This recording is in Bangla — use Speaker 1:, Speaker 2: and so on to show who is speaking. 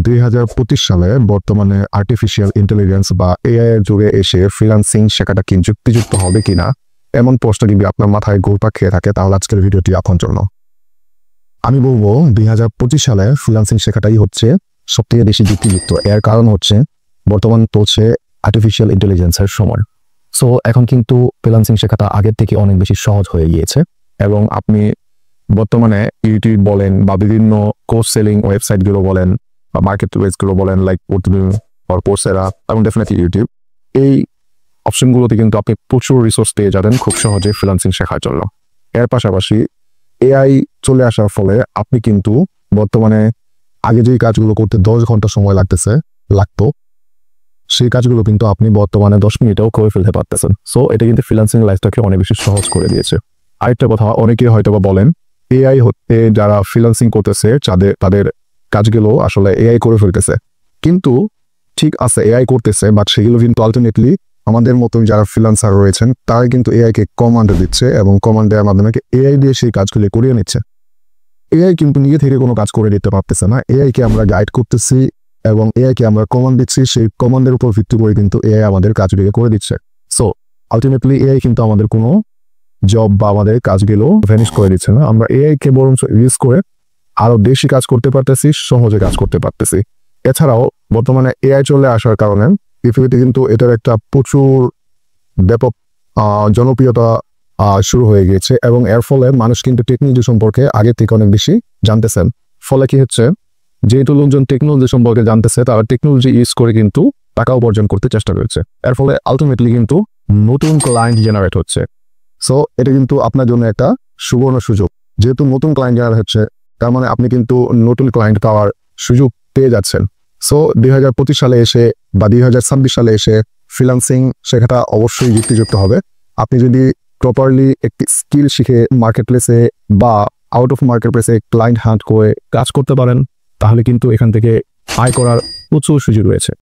Speaker 1: 2025 সালে বর্তমানে আর্টিফিশিয়াল ইন্টেলিজেন্স বা এআই এর যুগে এসে ফ্রিল্যান্সিং শেখাটা কি যুক্তিযুক্ত হবে কিনা এমন প্রশ্ন যদি আপনার মাথায় ঘুরপাক খেয়ে থাকে তাহলে আজকের ভিডিওটি আপনার জন্য। আমি বলবো 2025 সালে ফ্রিল্যান্সিং শেখাটাই হচ্ছে সবথেকে বেশি যুক্তিযুক্ত। এর কারণ হচ্ছে বর্তমান চলছে আর্টিফিশিয়াল ইন্টেলিজেন্সের সময়। সো এখন কিন্তু ফ্রিল্যান্সিং শেখাটা আগের থেকে অনেক বেশি সহজ হয়ে গিয়েছে এবং আপনি বর্তমানে ইউটিউব বলেন বা বিভিন্ন কোর্স সেলিং ওয়েবসাইটগুলো বলেন বা মার্কেট প্লেসগুলো বলেন লাইক কোর্সেরা এবং ডেফিনেটলি ইউটিউব, এই অপশনগুলোতে কিন্তু আপনি প্রচুর রিসোর্স পেয়ে যাবেন খুব সহজে ফ্রিল্যান্সিং শেখার জন্য। এর পাশাপাশি এআই চলে আসার ফলে আপনি কিন্তু বর্তমানে আগে যেই কাজগুলো করতে 10 ঘন্টা সময় লাগতো সেই কাজগুলো কিন্তু আপনি বর্তমানে 10 মিনিটেও করে ফেলতে পারতেছেন। সো এটা কিন্তু ফ্রিল্যান্সিং লাইফটাকে অনেক বেশি সহজ করে দিয়েছে। আরেকটা কথা, অনেকে হয়তো বা বলেন এআই হতে যারা ফ্রিল্যান্সিং করতেছে তাদের কাজগুলো আসলে এআই করে ফেলতেছে, কিন্তু ঠিক আছে এআই করতেছে, বাট সেগুলো কিন্তু আলটিমেটলি আমাদের মতন যারা ফ্রিল্যান্সার রয়েছেন তারাই কিন্তু এআই কে কমান্ড দিচ্ছে এবং কমান্ড দেওয়ার মাধ্যমে এআই দিয়ে সেই কাজগুলি করিয়ে নিচ্ছে। এআই কিন্তু নিজে থেকে কোনো কাজ করে দিতে পারতেছে না, এআই কে আমরা গাইড করতেছি এবং এআই কে আমরা কমান্ড দিচ্ছি, সেই কমান্ডের উপর ভিত্তি করে কিন্তু এআই আমাদের কাজগুলো করে দিচ্ছে। সো আলটিমেটলি এআই কিন্তু আমাদের কোনো জব বা আমাদের কাজগুলো ভ্যানিশ করে দিচ্ছে না, আমরা এআই কে বরং ইউজ করে আরো বেশি কাজ করতে পারতেছি, সহজে কাজ করতে পারতেছি। এছাড়াও বর্তমানে এআই চলে আসার কারণে পৃথিবীতে কিন্তু এটার একটা প্রচুর ব্যাপক জনপ্রিয়তা শুরু হয়ে গিয়েছে এবং এর ফলে মানুষ কিন্তু টেকনোলজি সম্পর্কে আগে থেকে অনেক বেশি জানতেছেন। ফলে কি হচ্ছে, যেহেতু লোকজন টেকনোলজি সম্পর্কে জানতেছে তারা টেকনোলজি ইউজ করে কিন্তু টাকা উপার্জন করতে চেষ্টা করছে। এর ফলে আলটিমেটলি কিন্তু নতুন ক্লায়েন্ট জেনারেট হচ্ছে। সো এটা কিন্তু আপনার জন্য একটা সুবর্ণ সুযোগ। যেহেতু নতুন ক্লায়েন্ট জেনারেট হচ্ছে তার মানে আপনি কিন্তু নতুন ক্লায়েন্ট পাওয়ার সুযোগ পেয়ে যাচ্ছেন। সো 2025 সালে এসে বা 2026 সালে এসে ফ্রিল্যান্সিং শেখাটা অবশ্যই যুক্তিযুক্ত হবে। আপনি যদি প্রপারলি একটি স্কিল শিখে মার্কেট প্লেসে বা আউট অফ মার্কেট প্লেসে ক্লায়েন্ট হান্ট করে কাজ করতে পারেন তাহলে কিন্তু এখান থেকে আয় করার প্রচুর সুযোগ রয়েছে।